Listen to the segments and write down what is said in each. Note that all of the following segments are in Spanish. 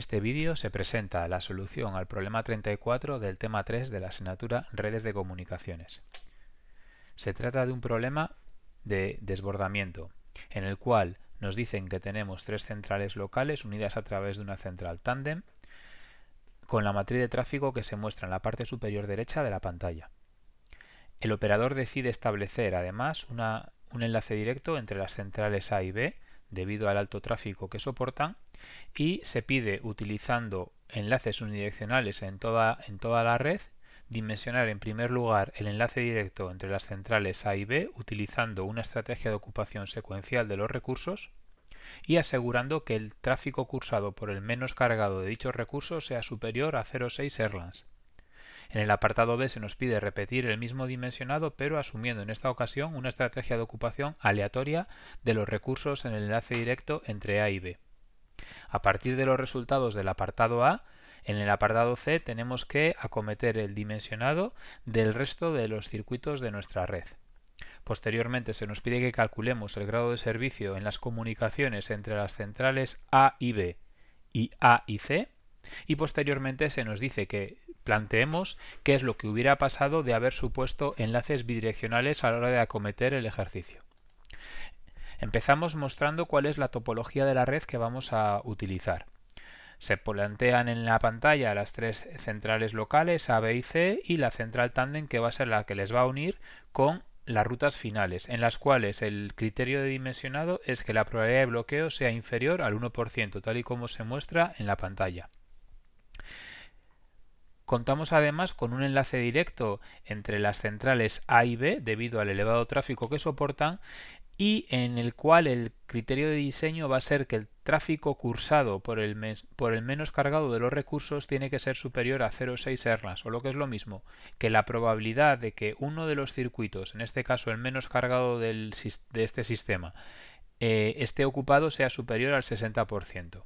este vídeo se presenta la solución al problema 34 del tema 3 de la asignatura Redes de Comunicaciones. Se trata de un problema de desbordamiento, en el cual nos dicen que tenemos tres centrales locales unidas a través de una central tándem con la matriz de tráfico que se muestra en la parte superior derecha de la pantalla. El operador decide establecer además un enlace directo entre las centrales A y B debido al alto tráfico que soportan y se pide, utilizando enlaces unidireccionales en toda la red, dimensionar en primer lugar el enlace directo entre las centrales A y B utilizando una estrategia de ocupación secuencial de los recursos y asegurando que el tráfico cursado por el menos cargado de dichos recursos sea superior a 0,6 Erlans. En el apartado B se nos pide repetir el mismo dimensionado, pero asumiendo en esta ocasión una estrategia de ocupación aleatoria de los recursos en el enlace directo entre A y B. A partir de los resultados del apartado A, en el apartado C tenemos que acometer el dimensionado del resto de los circuitos de nuestra red. Posteriormente se nos pide que calculemos el grado de servicio en las comunicaciones entre las centrales A y B y A y C, y posteriormente se nos dice que planteemos qué es lo que hubiera pasado de haber supuesto enlaces bidireccionales a la hora de acometer el ejercicio. Empezamos mostrando cuál es la topología de la red que vamos a utilizar. Se plantean en la pantalla las tres centrales locales A, B y C y la central tándem que va a ser la que les va a unir con las rutas finales, en las cuales el criterio de dimensionado es que la probabilidad de bloqueo sea inferior al 1%, tal y como se muestra en la pantalla. Contamos además con un enlace directo entre las centrales A y B debido al elevado tráfico que soportan y en el cual el criterio de diseño va a ser que el tráfico cursado por el menos cargado de los recursos tiene que ser superior a 0,6 Erlans, o lo que es lo mismo, que la probabilidad de que uno de los circuitos, en este caso el menos cargado de este sistema, esté ocupado sea superior al 60%.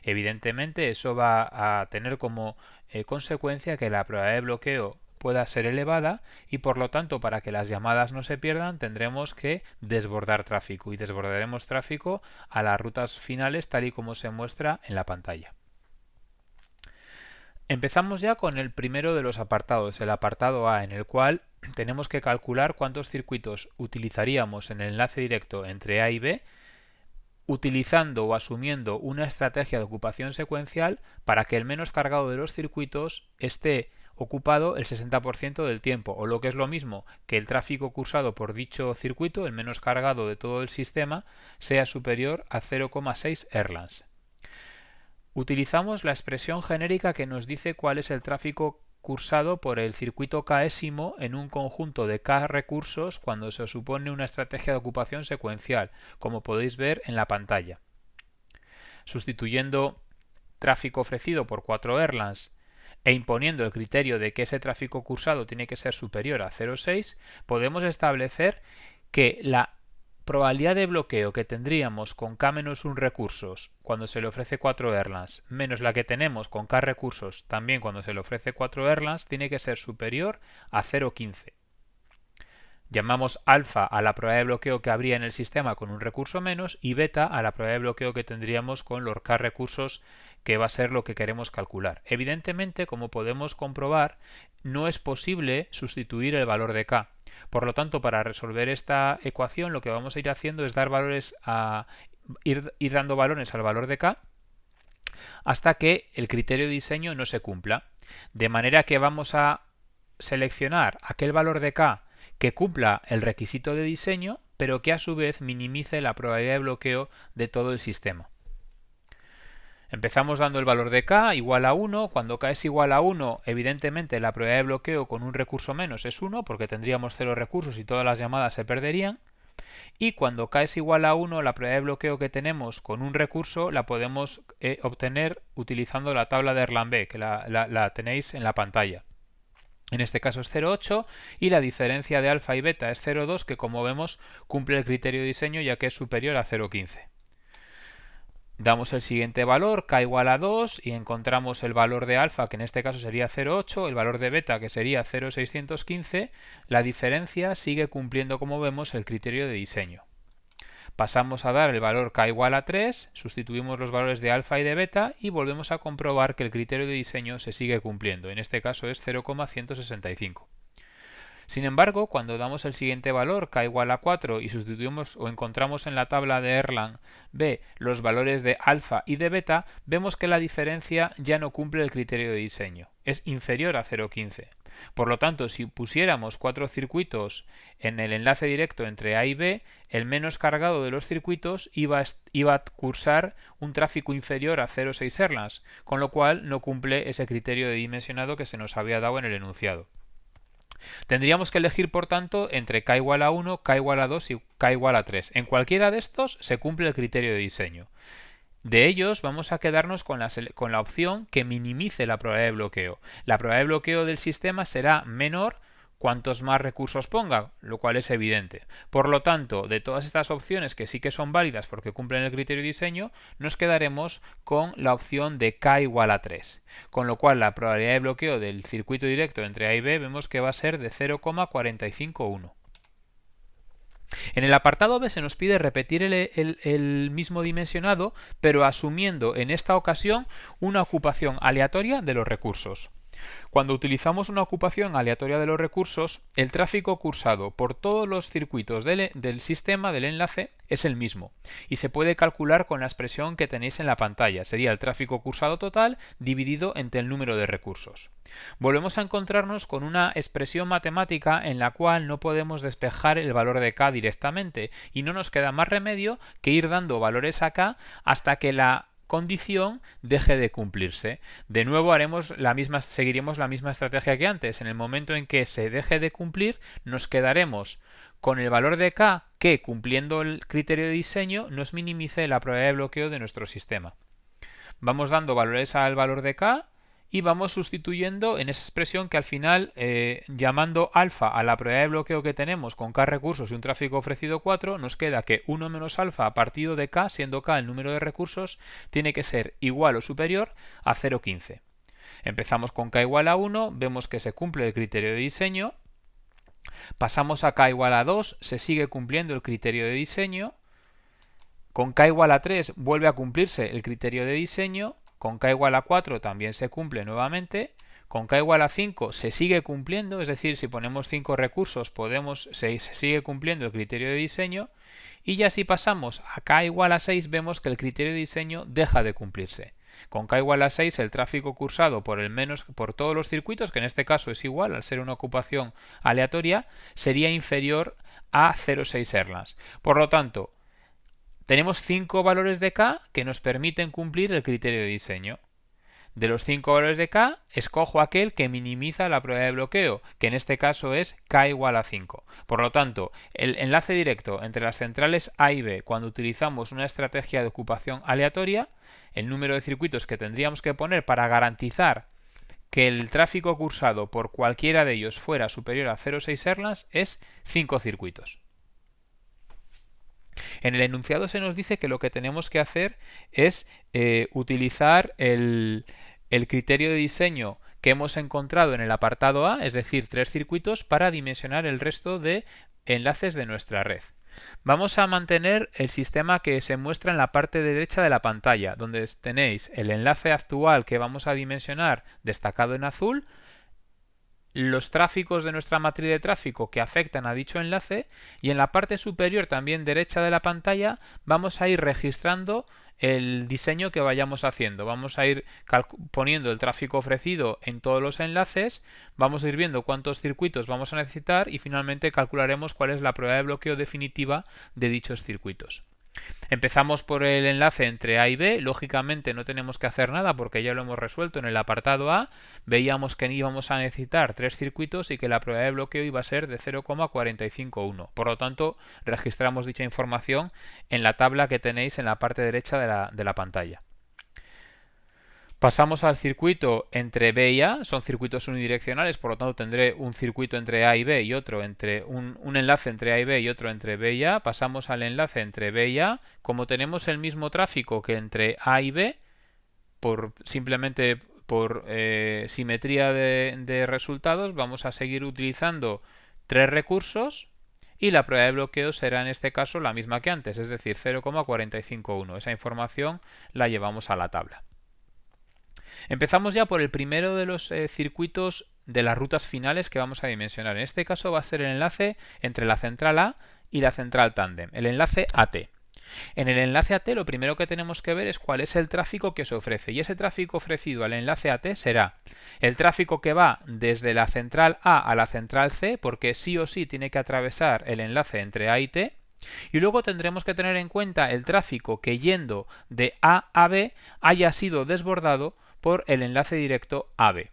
Evidentemente eso va a tener como consecuencia que la probabilidad de bloqueo pueda ser elevada y por lo tanto para que las llamadas no se pierdan tendremos que desbordar tráfico y desbordaremos tráfico a las rutas finales tal y como se muestra en la pantalla. Empezamos ya con el primero de los apartados, el apartado A, en el cual tenemos que calcular cuántos circuitos utilizaríamos en el enlace directo entre A y B utilizando o asumiendo una estrategia de ocupación secuencial para que el menos cargado de los circuitos esté ocupado el 60% del tiempo, o lo que es lo mismo, que el tráfico cursado por dicho circuito, el menos cargado de todo el sistema, sea superior a 0,6 Erlans. Utilizamos la expresión genérica que nos dice cuál es el tráfico cursado por el circuito késimo en un conjunto de k recursos cuando se supone una estrategia de ocupación secuencial, como podéis ver en la pantalla. Sustituyendo tráfico ofrecido por 4 Erlans e imponiendo el criterio de que ese tráfico cursado tiene que ser superior a 0,6, podemos establecer que la probabilidad de bloqueo que tendríamos con k-1 recursos cuando se le ofrece 4 Erlans menos la que tenemos con k recursos también cuando se le ofrece 4 Erlans tiene que ser superior a 0,15. Llamamos alfa a la probabilidad de bloqueo que habría en el sistema con un recurso menos y beta a la probabilidad de bloqueo que tendríamos con los k recursos, que va a ser lo que queremos calcular. Evidentemente, como podemos comprobar, no es posible sustituir el valor de k. Por lo tanto, para resolver esta ecuación lo que vamos a ir haciendo es ir dando valores al valor de k hasta que el criterio de diseño no se cumpla. De manera que vamos a seleccionar aquel valor de k que cumpla el requisito de diseño, pero que a su vez minimice la probabilidad de bloqueo de todo el sistema. Empezamos dando el valor de k igual a 1. Cuando k es igual a 1, evidentemente la probabilidad de bloqueo con un recurso menos es 1, porque tendríamos 0 recursos y todas las llamadas se perderían. Y cuando k es igual a 1, la probabilidad de bloqueo que tenemos con un recurso la podemos obtener utilizando la tabla de Erlang-B, que la tenéis en la pantalla. En este caso es 0,8 y la diferencia de alfa y beta es 0,2, que como vemos cumple el criterio de diseño ya que es superior a 0,15. Damos el siguiente valor, k igual a 2, y encontramos el valor de alfa, que en este caso sería 0,8, el valor de beta, que sería 0,615. La diferencia sigue cumpliendo, como vemos, el criterio de diseño. pasamos a dar el valor k igual a 3, sustituimos los valores de alfa y de beta y volvemos a comprobar que el criterio de diseño se sigue cumpliendo. En este caso es 0,165. Sin embargo, cuando damos el siguiente valor, k igual a 4, y sustituimos o encontramos en la tabla de Erlang B los valores de alfa y de beta, vemos que la diferencia ya no cumple el criterio de diseño. Es inferior a 0,15. Por lo tanto, si pusiéramos 4 circuitos en el enlace directo entre A y B, el menos cargado de los circuitos iba a cursar un tráfico inferior a 0,6 Erlangs, con lo cual no cumple ese criterio de dimensionado que se nos había dado en el enunciado. Tendríamos que elegir, por tanto, entre k igual a 1, k igual a 2 y k igual a 3. En cualquiera de estos se cumple el criterio de diseño. De ellos vamos a quedarnos con la opción que minimice la probabilidad de bloqueo. La probabilidad de bloqueo del sistema será menor cuantos más recursos ponga, lo cual es evidente. Por lo tanto, de todas estas opciones que sí que son válidas porque cumplen el criterio de diseño, nos quedaremos con la opción de k igual a 3. Con lo cual, la probabilidad de bloqueo del circuito directo entre A y B vemos que va a ser de 0,451. En el apartado B se nos pide repetir el mismo dimensionado, pero asumiendo en esta ocasión una ocupación aleatoria de los recursos. Cuando utilizamos una ocupación aleatoria de los recursos, el tráfico cursado por todos los circuitos del sistema, del enlace, es el mismo y se puede calcular con la expresión que tenéis en la pantalla. Sería el tráfico cursado total dividido entre el número de recursos. Volvemos a encontrarnos con una expresión matemática en la cual no podemos despejar el valor de k directamente y no nos queda más remedio que ir dando valores a k hasta que la condición deje de cumplirse. De nuevo seguiremos la misma estrategia que antes. En el momento en que se deje de cumplir, nos quedaremos con el valor de k que, cumpliendo el criterio de diseño, nos minimice la probabilidad de bloqueo de nuestro sistema. Vamos dando valores al valor de k y vamos sustituyendo en esa expresión que al final, llamando alfa a la probabilidad de bloqueo que tenemos con k recursos y un tráfico ofrecido 4, nos queda que 1 menos alfa partido de k, siendo k el número de recursos, tiene que ser igual o superior a 0,15. Empezamos con k igual a 1, vemos que se cumple el criterio de diseño, pasamos a k igual a 2, se sigue cumpliendo el criterio de diseño, con k igual a 3 vuelve a cumplirse el criterio de diseño, con k igual a 4 también se cumple nuevamente, con k igual a 5 se sigue cumpliendo, es decir, si ponemos 5 recursos se sigue cumpliendo el criterio de diseño, y ya si pasamos a k igual a 6 vemos que el criterio de diseño deja de cumplirse. Con k igual a 6 el tráfico cursado por todos los circuitos, que en este caso es igual al ser una ocupación aleatoria, sería inferior a 0,6 Erlangs. Por lo tanto, tenemos 5 valores de k que nos permiten cumplir el criterio de diseño. De los 5 valores de k, escojo aquel que minimiza la probabilidad de bloqueo, que en este caso es k igual a 5. Por lo tanto, el enlace directo entre las centrales A y B, cuando utilizamos una estrategia de ocupación aleatoria, el número de circuitos que tendríamos que poner para garantizar que el tráfico cursado por cualquiera de ellos fuera superior a 0,6 Erlangs es 5 circuitos. En el enunciado se nos dice que lo que tenemos que hacer es utilizar el criterio de diseño que hemos encontrado en el apartado A, es decir, 3 circuitos, para dimensionar el resto de enlaces de nuestra red. Vamos a mantener el sistema que se muestra en la parte derecha de la pantalla, donde tenéis el enlace actual que vamos a dimensionar destacado en azul, los tráficos de nuestra matriz de tráfico que afectan a dicho enlace, y en la parte superior también derecha de la pantalla vamos a ir registrando el diseño que vayamos haciendo. Vamos a ir poniendo el tráfico ofrecido en todos los enlaces, vamos a ir viendo cuántos circuitos vamos a necesitar y finalmente calcularemos cuál es la probabilidad de bloqueo definitiva de dichos circuitos. Empezamos por el enlace entre A y B, lógicamente no tenemos que hacer nada porque ya lo hemos resuelto en el apartado A, veíamos que íbamos a necesitar 3 circuitos y que la probabilidad de bloqueo iba a ser de 0,451. Por lo tanto, registramos dicha información en la tabla que tenéis en la parte derecha de la pantalla. Pasamos al circuito entre B y A, son circuitos unidireccionales, por lo tanto tendré un circuito entre A y B y otro un enlace entre A y B y otro entre B y A. Pasamos al enlace entre B y A, como tenemos el mismo tráfico que entre A y B, simplemente por simetría de resultados, vamos a seguir utilizando 3 recursos y la probabilidad de bloqueo será en este caso la misma que antes, es decir, 0,451. Esa información la llevamos a la tabla. Empezamos ya por el primero de los circuitos de las rutas finales que vamos a dimensionar. En este caso va a ser el enlace entre la central A y la central tándem, el enlace AT. En el enlace AT lo primero que tenemos que ver es cuál es el tráfico que se ofrece, y ese tráfico ofrecido al enlace AT será el tráfico que va desde la central A a la central C, porque sí o sí tiene que atravesar el enlace entre A y T, y luego tendremos que tener en cuenta el tráfico que yendo de A a B haya sido desbordado por el enlace directo AB.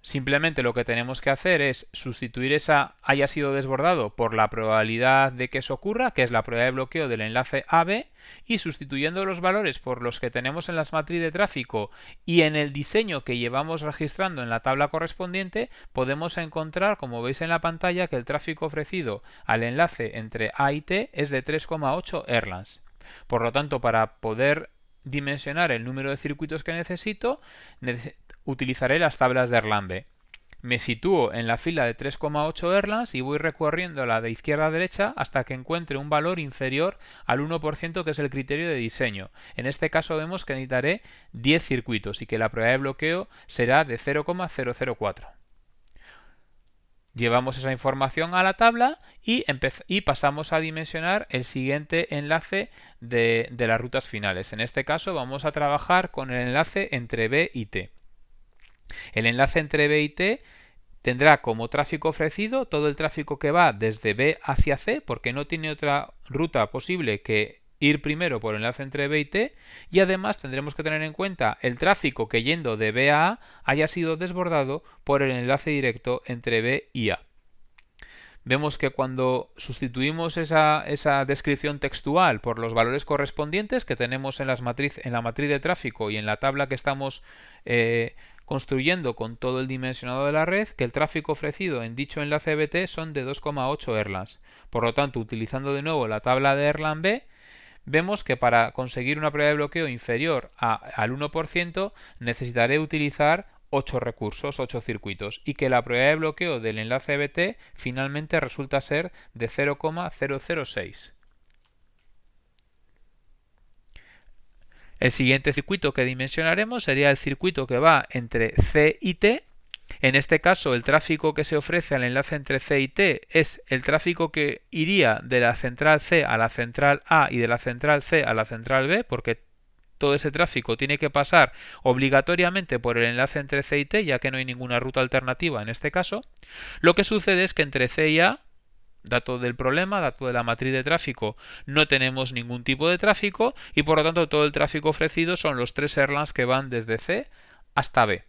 Simplemente lo que tenemos que hacer es sustituir esa haya sido desbordado por la probabilidad de que eso ocurra, que es la probabilidad de bloqueo del enlace AB, y sustituyendo los valores por los que tenemos en las matrices de tráfico y en el diseño que llevamos registrando en la tabla correspondiente, podemos encontrar, como veis en la pantalla, que el tráfico ofrecido al enlace entre A y T es de 3,8 Erlands. Por lo tanto, para poder dimensionar el número de circuitos que necesito, utilizaré las tablas de Erlambé. Me sitúo en la fila de 3,8 Erlands y voy recorriéndola de izquierda a derecha hasta que encuentre un valor inferior al 1%, que es el criterio de diseño. En este caso vemos que necesitaré 10 circuitos y que la probabilidad de bloqueo será de 0,004. Llevamos esa información a la tabla y pasamos a dimensionar el siguiente enlace de las rutas finales. En este caso vamos a trabajar con el enlace entre B y T. El enlace entre B y T tendrá como tráfico ofrecido todo el tráfico que va desde B hacia C, porque no tiene otra ruta posible que ir primero por el enlace entre B y T, y además tendremos que tener en cuenta el tráfico que yendo de B a A haya sido desbordado por el enlace directo entre B y A. Vemos que cuando sustituimos esa descripción textual por los valores correspondientes que tenemos en la matriz de tráfico y en la tabla que estamos construyendo con todo el dimensionado de la red, que el tráfico ofrecido en dicho enlace BT son de 2,8 Erlands. Por lo tanto, utilizando de nuevo la tabla de Erlambé, vemos que para conseguir una probabilidad de bloqueo inferior al 1% necesitaré utilizar 8 recursos, 8 circuitos, y que la probabilidad de bloqueo del enlace BT finalmente resulta ser de 0,006. El siguiente circuito que dimensionaremos sería el circuito que va entre C y T. En este caso, el tráfico que se ofrece al enlace entre C y T es el tráfico que iría de la central C a la central A y de la central C a la central B, porque todo ese tráfico tiene que pasar obligatoriamente por el enlace entre C y T, ya que no hay ninguna ruta alternativa en este caso. Lo que sucede es que entre C y A, dato del problema, dato de la matriz de tráfico, no tenemos ningún tipo de tráfico y por lo tanto todo el tráfico ofrecido son los 3 Erlands que van desde C hasta B.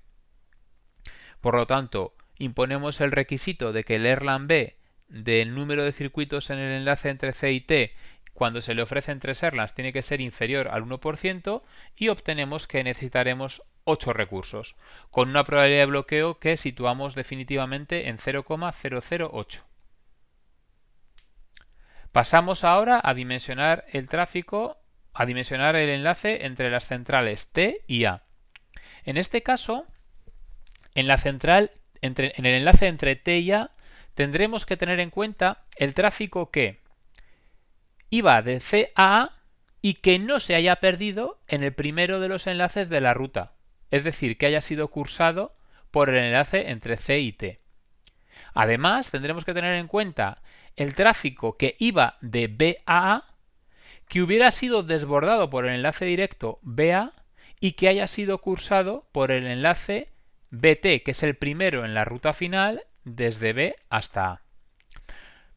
Por lo tanto, imponemos el requisito de que el Erlang B del número de circuitos en el enlace entre C y T cuando se le ofrecen 3 Erlands tiene que ser inferior al 1% y obtenemos que necesitaremos 8 recursos, con una probabilidad de bloqueo que situamos definitivamente en 0,008. Pasamos ahora a dimensionar el tráfico, a dimensionar el enlace entre las centrales T y A. En este caso, en el enlace entre T y A tendremos que tener en cuenta el tráfico que iba de C a A y que no se haya perdido en el primero de los enlaces de la ruta, es decir, que haya sido cursado por el enlace entre C y T. Además, tendremos que tener en cuenta el tráfico que iba de B a A, que hubiera sido desbordado por el enlace directo BA y que haya sido cursado por el enlace BT, que es el primero en la ruta final desde B hasta A.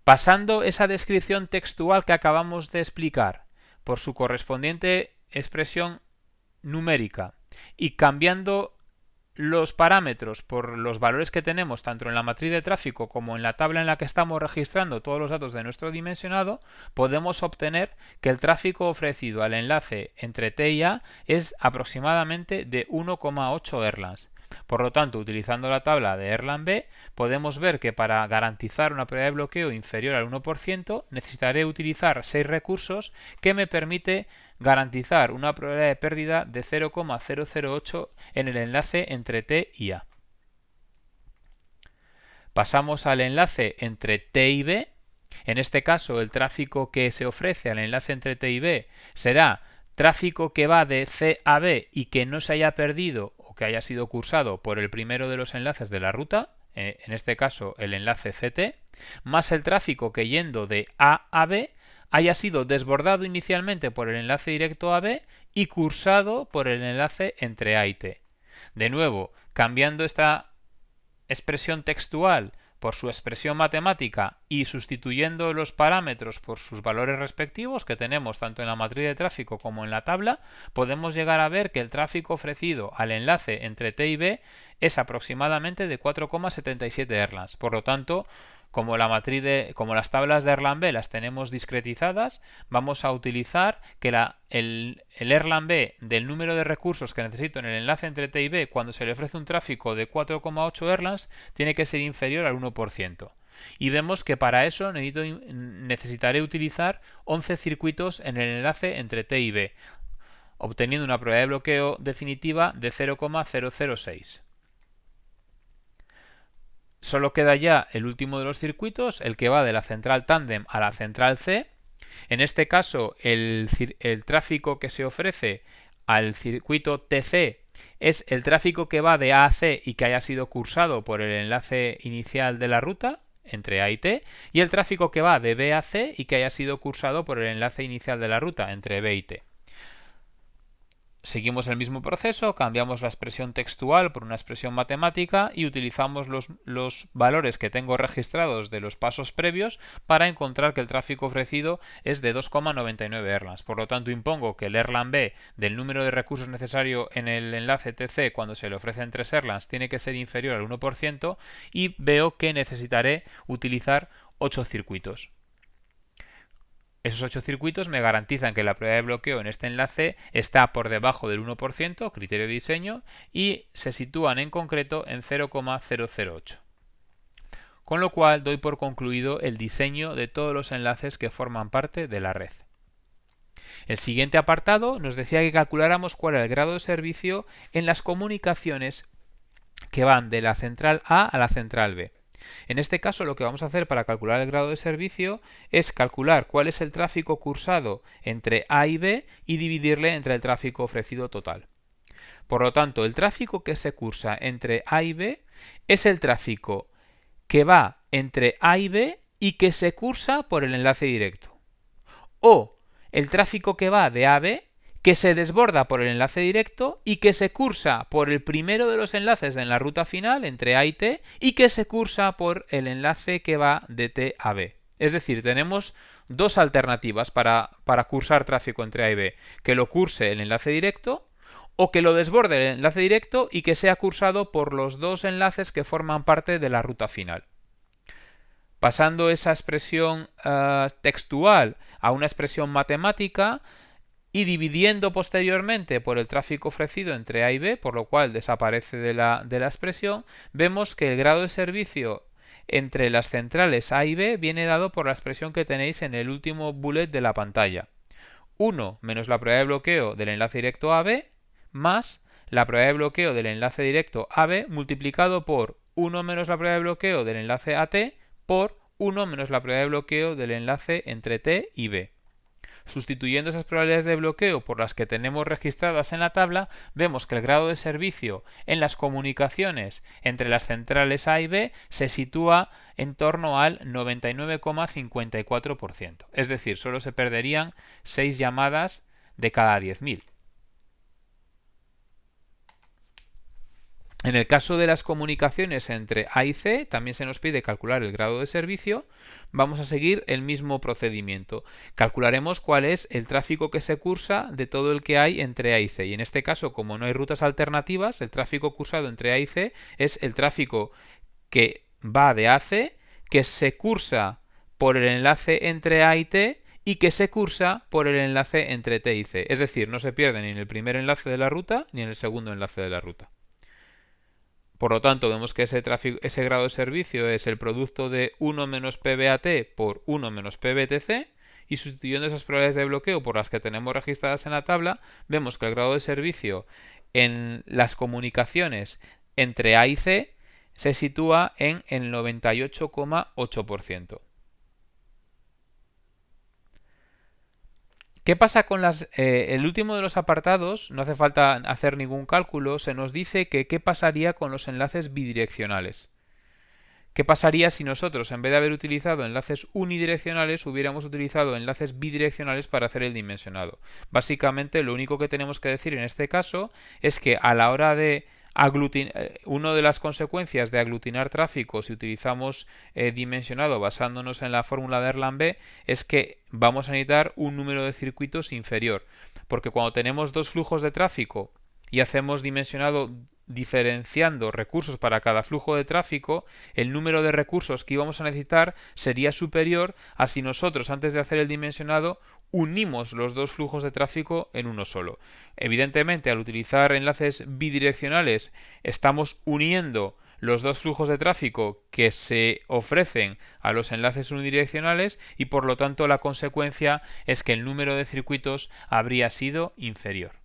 Pasando esa descripción textual que acabamos de explicar por su correspondiente expresión numérica y cambiando los parámetros por los valores que tenemos tanto en la matriz de tráfico como en la tabla en la que estamos registrando todos los datos de nuestro dimensionado, podemos obtener que el tráfico ofrecido al enlace entre T y A es aproximadamente de 1,8 Erlands. Por lo tanto, utilizando la tabla de Erlang B, podemos ver que para garantizar una probabilidad de bloqueo inferior al 1%, necesitaré utilizar 6 recursos que me permite garantizar una probabilidad de pérdida de 0,008 en el enlace entre T y A. Pasamos al enlace entre T y B. En este caso, el tráfico que se ofrece al enlace entre T y B será tráfico que va de C a B y que no se haya perdido o que haya sido cursado por el primero de los enlaces de la ruta, en este caso el enlace CT, más el tráfico que yendo de A a B haya sido desbordado inicialmente por el enlace directo a B y cursado por el enlace entre A y T. De nuevo, cambiando esta expresión textual por su expresión matemática y sustituyendo los parámetros por sus valores respectivos que tenemos tanto en la matriz de tráfico como en la tabla, podemos llegar a ver que el tráfico ofrecido al enlace entre T y B es aproximadamente de 4,77 Erlands. Por lo tanto, como las tablas de Erlang-B las tenemos discretizadas, vamos a utilizar que el Erlang-B del número de recursos que necesito en el enlace entre T y B cuando se le ofrece un tráfico de 4,8 Erlands tiene que ser inferior al 1%. Y vemos que para eso necesitaré utilizar 11 circuitos en el enlace entre T y B, obteniendo una probabilidad de bloqueo definitiva de 0,006. Solo queda ya el último de los circuitos, el que va de la central tándem a la central C. En este caso, el tráfico que se ofrece al circuito TC es el tráfico que va de A a C y que haya sido cursado por el enlace inicial de la ruta entre A y T, y el tráfico que va de B a C y que haya sido cursado por el enlace inicial de la ruta entre B y T. Seguimos el mismo proceso, cambiamos la expresión textual por una expresión matemática y utilizamos los valores que tengo registrados de los pasos previos para encontrar que el tráfico ofrecido es de 2,99 Erlands. Por lo tanto, impongo que el Erlang-B del número de recursos necesario en el enlace TC cuando se le ofrecen 3 Erlands tiene que ser inferior al 1% y veo que necesitaré utilizar 8 circuitos. Esos 8 circuitos me garantizan que la probabilidad de bloqueo en este enlace está por debajo del 1%, criterio de diseño, y se sitúan en concreto en 0,008. Con lo cual doy por concluido el diseño de todos los enlaces que forman parte de la red. El siguiente apartado nos decía que calculáramos cuál era el grado de servicio en las comunicaciones que van de la central A a la central B. En este caso, lo que vamos a hacer para calcular el grado de servicio es calcular cuál es el tráfico cursado entre A y B y dividirle entre el tráfico ofrecido total. Por lo tanto, el tráfico que se cursa entre A y B es el tráfico que va entre A y B y que se cursa por el enlace directo. O el tráfico que va de A a B que se desborda por el enlace directo y que se cursa por el primero de los enlaces en la ruta final entre A y T y que se cursa por el enlace que va de T a B. Es decir, tenemos dos alternativas para cursar tráfico entre A y B, que lo curse el enlace directo o que lo desborde el enlace directo y que sea cursado por los dos enlaces que forman parte de la ruta final. Pasando esa expresión textual a una expresión matemática, y dividiendo posteriormente por el tráfico ofrecido entre A y B, por lo cual desaparece de la expresión, vemos que el grado de servicio entre las centrales A y B viene dado por la expresión que tenéis en el último bullet de la pantalla. 1 menos la probabilidad de bloqueo del enlace directo AB más la probabilidad de bloqueo del enlace directo AB multiplicado por 1 menos la probabilidad de bloqueo del enlace AT por 1 menos la probabilidad de bloqueo del enlace entre T y B. Sustituyendo esas probabilidades de bloqueo por las que tenemos registradas en la tabla, vemos que el grado de servicio en las comunicaciones entre las centrales A y B se sitúa en torno al 99,54%. Es decir, solo se perderían 6 llamadas de cada 10.000. En el caso de las comunicaciones entre A y C, también se nos pide calcular el grado de servicio. Vamos a seguir el mismo procedimiento. Calcularemos cuál es el tráfico que se cursa de todo el que hay entre A y C. Y en este caso, como no hay rutas alternativas, el tráfico cursado entre A y C es el tráfico que va de A a C, que se cursa por el enlace entre A y T y que se cursa por el enlace entre T y C. Es decir, no se pierde ni en el primer enlace de la ruta ni en el segundo enlace de la ruta. Por lo tanto, vemos que ese grado de servicio es el producto de 1 menos PBAT por 1 menos PBTC, y sustituyendo esas probabilidades de bloqueo por las que tenemos registradas en la tabla, vemos que el grado de servicio en las comunicaciones entre A y C se sitúa en el 98,8%. ¿Qué pasa con el último de los apartados? No hace falta hacer ningún cálculo, se nos dice que qué pasaría con los enlaces bidireccionales. ¿Qué pasaría si nosotros, en vez de haber utilizado enlaces unidireccionales, hubiéramos utilizado enlaces bidireccionales para hacer el dimensionado? Básicamente, lo único que tenemos que decir en este caso es que a la hora de una de las consecuencias de aglutinar tráfico si utilizamos dimensionado basándonos en la fórmula de Erlang-B es que vamos a necesitar un número de circuitos inferior, porque cuando tenemos dos flujos de tráfico y hacemos dimensionado diferenciando recursos para cada flujo de tráfico, el número de recursos que íbamos a necesitar sería superior a si nosotros, antes de hacer el dimensionado, unimos los dos flujos de tráfico en uno solo. Evidentemente, al utilizar enlaces bidireccionales, estamos uniendo los dos flujos de tráfico que se ofrecen a los enlaces unidireccionales y por lo tanto la consecuencia es que el número de circuitos habría sido inferior.